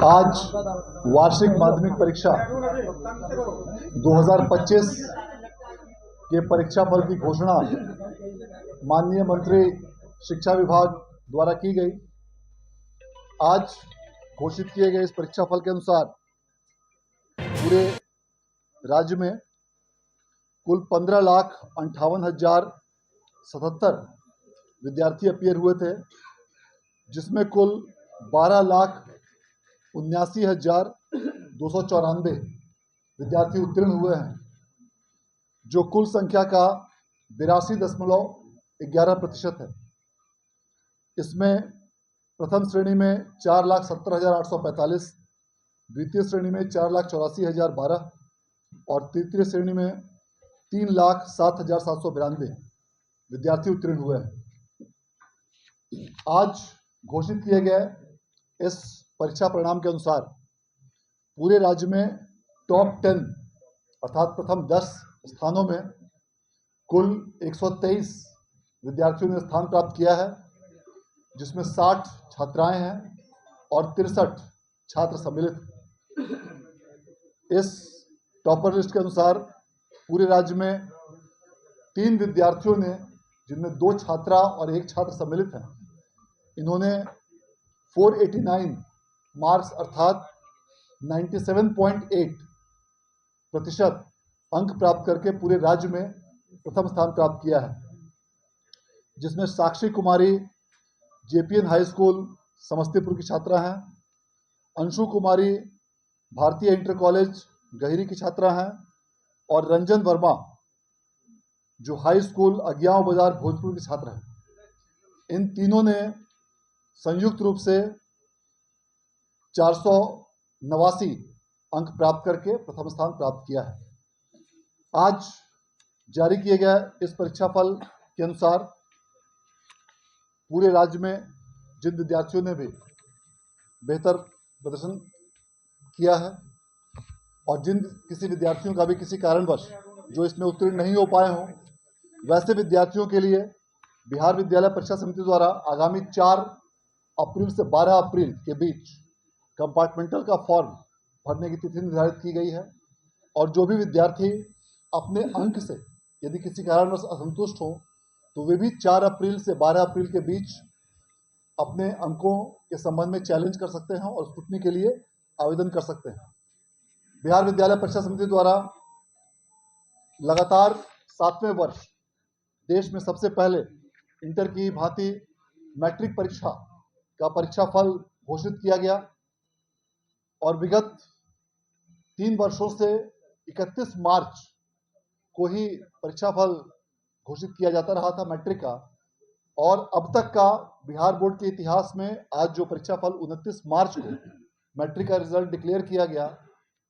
आज वार्षिक माध्यमिक परीक्षा 2025 के परीक्षा फल की घोषणा माननीय मंत्री शिक्षा विभाग द्वारा की गई। आज घोषित किए गए इस परीक्षा फल के अनुसार पूरे राज्य में कुल 15,58,077 विद्यार्थी अपीयर हुए थे, जिसमें कुल 12,79,294 विद्यार्थी उत्तीर्ण हुए हैं, जो कुल संख्या का 82.11% है। इसमें प्रथम श्रेणी में 4,70,845, द्वितीय श्रेणी में 4,84,012 और तृतीय श्रेणी में 3,07,792 विद्यार्थी उत्तीर्ण हुए हैं। आज घोषित किए गए इस परीक्षा परिणाम के अनुसार पूरे राज्य में टॉप 10 अर्थात प्रथम 10 स्थानों में कुल 123 विद्यार्थियों ने स्थान प्राप्त किया है, जिसमें 60 छात्राएं हैं और 63 छात्र सम्मिलित। इस टॉपर लिस्ट के अनुसार पूरे राज्य में 3 विद्यार्थियों ने, जिनमें 2 छात्रा और 1 छात्र सम्मिलित हैं, इन्होंने 489 मार्क्स अर्थात 97.8% अंक प्राप्त करके पूरे राज्य में प्रथम स्थान प्राप्त किया है, जिसमें साक्षी कुमारी जेपीएन हाई स्कूल समस्तीपुर की छात्रा हैं, अंशु कुमारी भारतीय इंटर कॉलेज गहिरी की छात्रा हैं और रंजन वर्मा जो हाई स्कूल अज्ञाव बाजार भोजपुर के छात्र हैं। इन तीनों ने संयुक्त रूप से 489 अंक प्राप्त करके प्रथम स्थान प्राप्त किया है। आज जारी किए गए इस परीक्षा फल के अनुसार पूरे राज्य में जिन विद्यार्थियों ने भी बेहतर प्रदर्शन किया है और जिन किसी विद्यार्थियों का भी किसी कारणवश जो इसमें उत्तीर्ण नहीं हो पाए हों, वैसे विद्यार्थियों के लिए बिहार विद्यालय परीक्षा समिति द्वारा आगामी 4 अप्रैल से 12 अप्रैल के बीच कंपार्टमेंटल का फॉर्म भरने की तिथि निर्धारित की गई है और जो भी विद्यार्थी अपने अंक से यदि किसी कारणवश असंतुष्ट हो तो वे भी 4 अप्रैल से 12 अप्रैल के बीच अपने अंकों के संबंध में चैलेंज कर सकते हैं और स्क्रूटनी के लिए आवेदन कर सकते हैं। बिहार विद्यालय परीक्षा समिति द्वारा लगातार 7वें वर्ष देश में सबसे पहले इंटर की भांति मैट्रिक परीक्षा का परीक्षा फल घोषित किया गया और विगत 3 वर्षों से 31 मार्च को ही परीक्षा फल घोषित किया जाता रहा था मैट्रिक का, और अब तक का बिहार बोर्ड के इतिहास में आज जो परीक्षा फल 29 मार्च को मैट्रिक का रिजल्ट डिक्लेयर किया गया,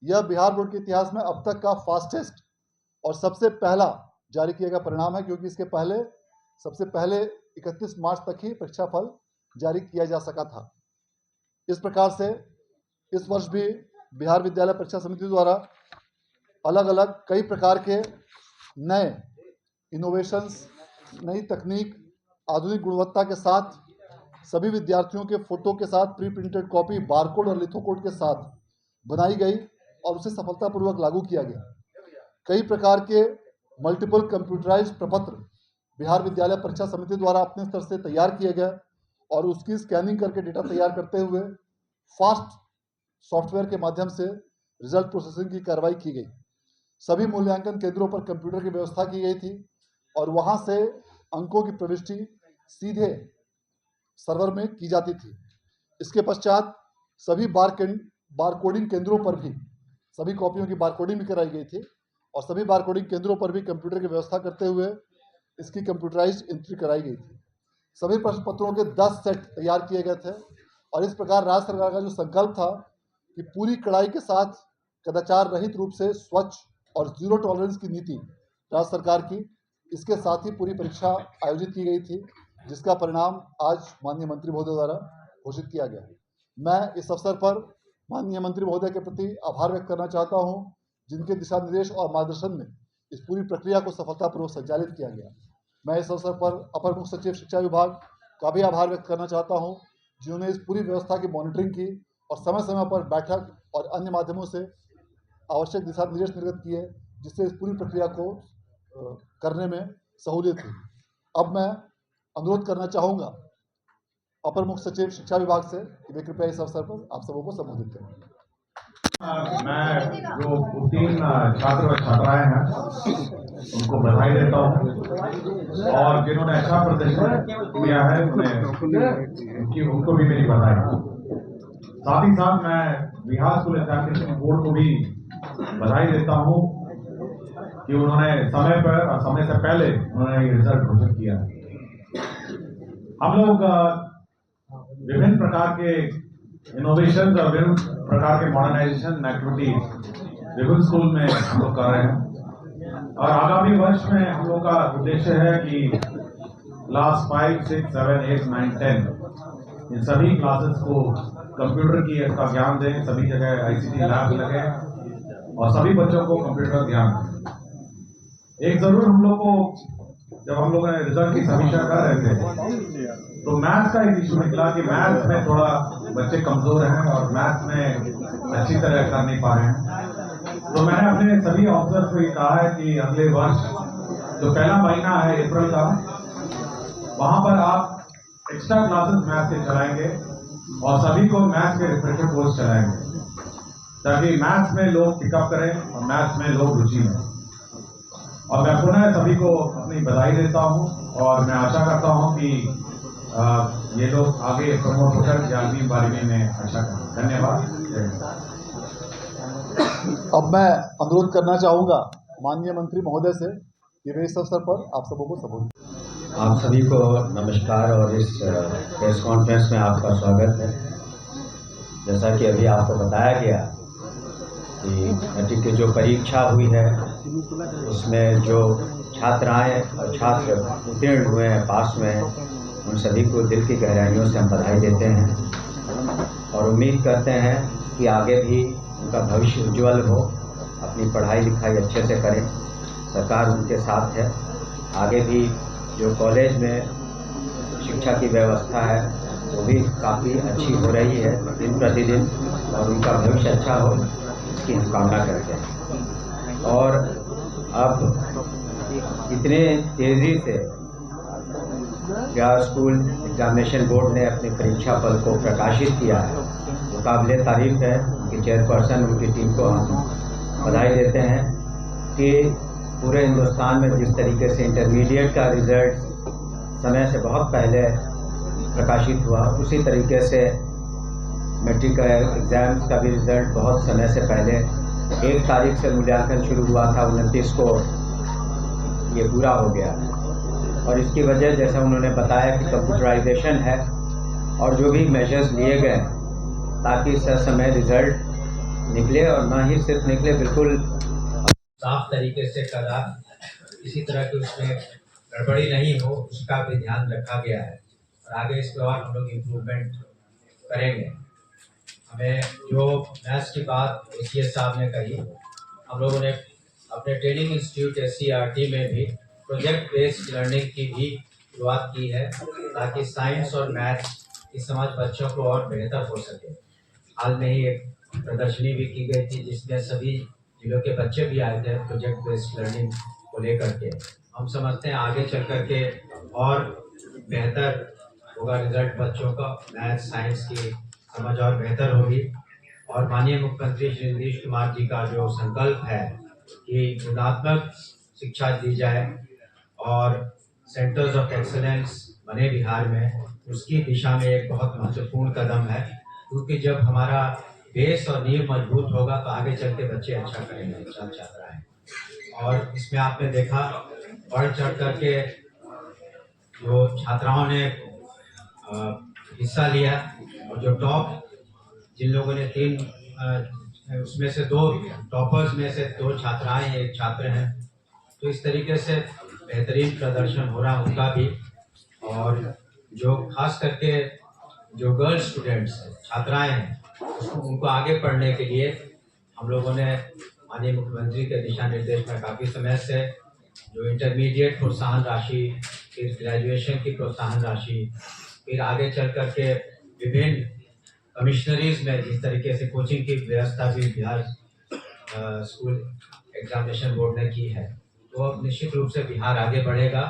यह बिहार बोर्ड के इतिहास में अब तक का फास्टेस्ट और सबसे पहला जारी किया गया परिणाम है, क्योंकि इसके पहले सबसे पहले 31 मार्च तक ही परीक्षा फल जारी किया जा सका था। इस प्रकार से इस वर्ष भी बिहार विद्यालय परीक्षा समिति द्वारा अलग अलग कई प्रकार के नए इनोवेशंस, नई तकनीक, आधुनिक गुणवत्ता के साथ सभी विद्यार्थियों के फोटो के साथ प्री प्रिंटेड कॉपी, बारकोड और लिथोकोड के साथ बनाई गई और उसे सफलतापूर्वक लागू किया गया। कई प्रकार के मल्टीपल कंप्यूटराइज्ड प्रपत्र बिहार विद्यालय परीक्षा समिति द्वारा अपने स्तर से तैयार किए गए और उसकी स्कैनिंग करके डेटा तैयार करते हुए फास्ट सॉफ्टवेयर के माध्यम से रिजल्ट प्रोसेसिंग की कार्रवाई की गई। सभी मूल्यांकन केंद्रों पर कंप्यूटर की व्यवस्था की गई थी और वहां से अंकों की प्रविष्टि सीधे सर्वर में की जाती थी। इसके पश्चात सभी बारकोडिंग केंद्रों पर भी सभी कॉपियों की बारकोडिंग भी कराई गई थी और सभी बारकोडिंग केंद्रों पर भी कंप्यूटर की व्यवस्था करते हुए इसकी कंप्यूटराइज्ड एंट्री कराई गई थी। सभी प्रश्न पत्रों के 10 सेट तैयार किए गए थे और इस प्रकार राज्य सरकार का जो संकल्प था कि पूरी कड़ाई के साथ कदाचार रहित रूप से स्वच्छ और जीरो टॉलरेंस की नीति राज्य सरकार की, इसके साथ ही पूरी परीक्षा आयोजित की गई थी, जिसका परिणाम आज माननीय मंत्री महोदय द्वारा घोषित किया गया। मैं इस अवसर पर माननीय मंत्री महोदय के प्रति आभार व्यक्त करना चाहता हूं, जिनके दिशा निर्देश और मार्गदर्शन में इस पूरी प्रक्रिया को सफलतापूर्वक संचालित किया गया। मैं इस अवसर पर अपर मुख्य सचिव शिक्षा विभाग का भी आभार व्यक्त करना चाहता हूं, जिन्होंने इस पूरी व्यवस्था की मॉनिटरिंग की और समय समय पर बैठक और अन्य माध्यमों से आवश्यक दिशा निर्देश निर्गत किए, जिससे इस पूरी प्रक्रिया को करने में सहूलियत हुई। अब मैं अनुरोध करना चाहूँगा अपर मुख्य सचिव शिक्षा विभाग से कि वे कृपया इस अवसर पर आप सबों को संबोधित करें। मैं जो उत्तीर्ण छात्र और छात्राएं हैं उनको बधाई देता हूं और जिन्होंने अच्छा प्रदर्शन किया है उनको भी मेरी बधाई। साथ ही साथ मैं बिहार स्कूल एग्जामिनेशन बोर्ड को भी बधाई देता हूं कि उन्होंने समय पर और समय से पहले उन्होंने ये रिजल्ट घोषित किया। हम लोग विभिन्न प्रकार के इनोवेशन और विभिन्न प्रकार के मॉडर्नाइजेशन एक्टिविटीज विभिन्न स्कूल में हम लोग कर रहे हैं और आगामी वर्ष में हम लोग का उद्देश्य है कि क्लास 5, 6, 7, 8, 9, 10 इन सभी क्लासेस को कंप्यूटर की का ज्ञान दें, सभी जगह ICT लैब लगे और सभी बच्चों को कंप्यूटर का ज्ञान दें। एक जरूर हम लोग को जब हम लोग रिजल्ट की समीक्षा कर रहे थे तो मैथ्स का एक इशू निकला कि मैथ्स में थोड़ा बच्चे कमजोर हैं और मैथ्स में अच्छी तरह कर नहीं पा रहे हैं। तो मैंने अपने सभी ऑफिसर्स को ये कहा है कि अगले वर्ष जो पहला महीना है अप्रैल का, वहां पर आप एक्स्ट्रा क्लासेस मैथ्स के चलाएंगे और सभी को मैथ्स के रिफ्रेशर कोर्स चलाएंगे ताकि मैथ्स में लोग पिकअप करें और मैथ्स में लोग रुचि लें। और मैं पुनः सभी को अपनी बधाई देता हूं और मैं आशा करता हूं कि ये लोग आगे प्रमोट होकर 11वीं 12वीं में अच्छा करें। धन्यवाद। अब मैं अनुरोध करना चाहूँगा माननीय मंत्री महोदय से कि वे इस अवसर पर आप सबों को संबोधित। आप सभी को नमस्कार और इस प्रेस कॉन्फ्रेंस में आपका स्वागत है। जैसा कि अभी आपको बताया गया कि मैट्रिक की जो परीक्षा हुई है उसमें जो छात्राएं और छात्र उत्तीर्ण हुए हैं, पास हुए हैं, उन सभी को दिल की गहराइयों से हम बधाई देते हैं और उम्मीद करते हैं कि आगे भी उनका भविष्य उज्जवल हो, अपनी पढ़ाई लिखाई अच्छे से करें, सरकार उनके साथ है। आगे भी जो कॉलेज में शिक्षा की व्यवस्था है वो भी काफ़ी अच्छी हो रही है दिन प्रतिदिन और उनका भविष्य अच्छा हो, इसकी हम कामना करते हैं। और अब इतने तेज़ी से बिहार स्कूल एग्जामिनेशन बोर्ड ने अपने परीक्षा फल को प्रकाशित किया है, वो काबिले तारीफ है। उनकी चेयरपर्सन, उनकी टीम को हम बधाई देते हैं कि पूरे हिंदुस्तान में जिस तरीके से इंटरमीडिएट का रिज़ल्ट समय से बहुत पहले प्रकाशित हुआ, उसी तरीके से मैट्रिक एग्ज़ाम्स का भी रिज़ल्ट बहुत समय से पहले 1 तारीख से मूल्यांकन शुरू हुआ था, 29 को ये पूरा हो गया और इसकी वजह जैसा उन्होंने बताया कि कंप्यूटराइजेशन है और जो भी मेजर्स लिए गए ताकि समय रिज़ल्ट निकले और ना ही सिर्फ निकले, बिल्कुल साफ तरीके से करा, किसी तरह की उसमें गड़बड़ी नहीं हो, उसका भी ध्यान रखा गया है और आगे इस पर और हम लोग इम्प्रूवमेंट करेंगे। हमें जो मैथ्स की बात ACS साहब ने कही, हम लोगों ने अपने ट्रेनिंग इंस्टीट्यूट SCRT में भी प्रोजेक्ट बेस्ड लर्निंग की भी शुरुआत की है ताकि साइंस और मैथ्स की समझ बच्चों को और बेहतर हो सके। हाल में ही एक प्रदर्शनी भी की गई थी जिसमें सभी जिलों के बच्चे भी आए थे प्रोजेक्ट बेस्ड लर्निंग को लेकर के। हम समझते हैं आगे चल कर के और बेहतर होगा रिजल्ट, बच्चों का मैथ्स साइंस की समझ और बेहतर होगी। और माननीय मुख्यमंत्री श्री नीतीश कुमार जी का जो संकल्प है कि गुणात्मक शिक्षा दी जाए और सेंटर्स ऑफ एक्सेलेंस बने बिहार में, उसकी दिशा में एक बहुत महत्वपूर्ण कदम है, क्योंकि जब हमारा बेस और नींव मजबूत होगा तो आगे चल के बच्चे अच्छा करेंगे, छात्राएं। और इसमें आपने देखा बढ़ चढ़ करके जो छात्राओं ने हिस्सा लिया, और जो टॉप जिन लोगों ने उसमें से 2 टॉपर्स में से 2 छात्राएं, 1 छात्र हैं, तो इस तरीके से बेहतरीन प्रदर्शन हो रहा उनका भी। और जो खास करके जो गर्ल स्टूडेंट्स हैं, छात्राएं हैं, उनको आगे पढ़ने के लिए हम लोगों ने माननीय मुख्यमंत्री के दिशा निर्देश में काफ़ी समय से जो इंटरमीडिएट प्रोत्साहन राशि, फिर ग्रेजुएशन की प्रोत्साहन राशि, फिर आगे चल करके विभिन्न कमिश्नरीज में जिस तरीके से कोचिंग की व्यवस्था भी बिहार स्कूल एग्जामिनेशन बोर्ड ने की है, तो अब निश्चित रूप से बिहार आगे बढ़ेगा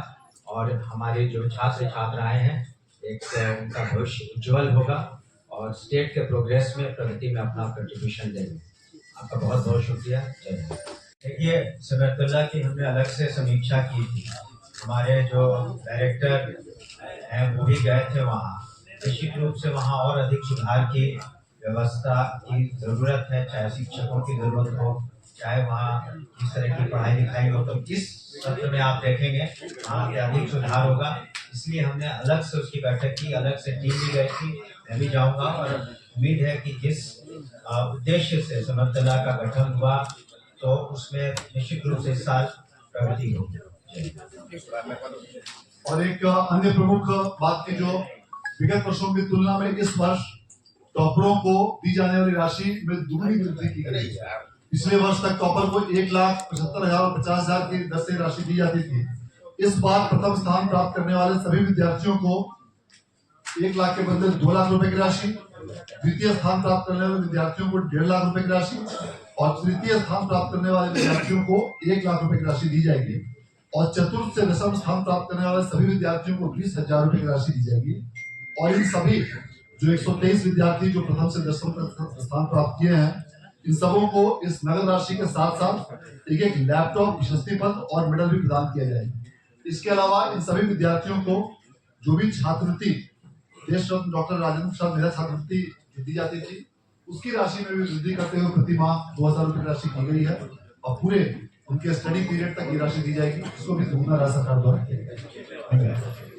और हमारे जो छात्र छात्राएं हैं एक उनका भविष्य उज्जवल होगा और स्टेट के प्रोग्रेस में, प्रगति में अपना कंट्रीब्यूशन देंगे। आपका बहुत बहुत शुक्रिया। जय हिंद। देखिए, सगरतला की हमने अलग से समीक्षा की थी, हमारे जो डायरेक्टर हैं वो भी गए थे वहाँ। निश्चित रूप से वहाँ और अधिक सुधार की व्यवस्था की ज़रूरत है, चाहे शिक्षकों की ज़रूरत हो, चाहे वहाँ किस तरह की पढ़ाई लिखाई हो। तो इस सत्र में आप देखेंगे वहाँ पे अधिक सुधार होगा, इसलिए हमने अलग से उसकी बैठक की, अलग से टीम भी गई थी, मैं भी जाऊँगा। और उम्मीद है कि जिस उद्देश्य से समरतला का गठन हुआ तो उसमें निश्चित रूप से इस साल प्रगति होगी। और एक अन्य प्रमुख बात की, जो विगत वर्षों की तुलना में इस वर्ष टॉपरों को दी जाने वाली राशि में दुगनी वृद्धि की गई है। पिछले वर्ष तक टॉपर को 1,75,000 और 50,000 की दर से राशि दी जाती थी। इस बार प्रथम स्थान प्राप्त करने वाले सभी विद्यार्थियों को 1 लाख के बदले 2 लाख रुपए की राशि, द्वितीय स्थान प्राप्त करने वाले विद्यार्थियों को 1.5 लाख रुपए की राशि और तृतीय स्थान प्राप्त करने वाले विद्यार्थियों को 1 लाख रुपए की राशि दी जाएगी। और चतुर्थ से दशम स्थान प्राप्त करने वाले सभी विद्यार्थियों को 20,000 रुपए की राशि दी जाएगी। और इन सभी जो 123 विद्यार्थी जो प्रथम से दशम तक स्थान प्राप्त किए हैं, इन सबों को इस नगद राशि के साथ साथ एक लैपटॉप, प्रशस्ति पत्र और मेडल भी प्रदान किया जाएगा। इसके अलावा इन सभी विद्यार्थियों को जो भी छात्रवृत्ति देश रत्न डॉक्टर राजेंद्र प्रसाद मेधा छात्रवृत्ति दी जाती थी, उसकी राशि में भी वृद्धि करते हुए प्रति माह 2,000 रुपए की राशि की गई है और पूरे उनके स्टडी पीरियड तक ये राशि दी जाएगी। इसको भी दोगुना राज्य सरकार द्वारा किया जाएगा।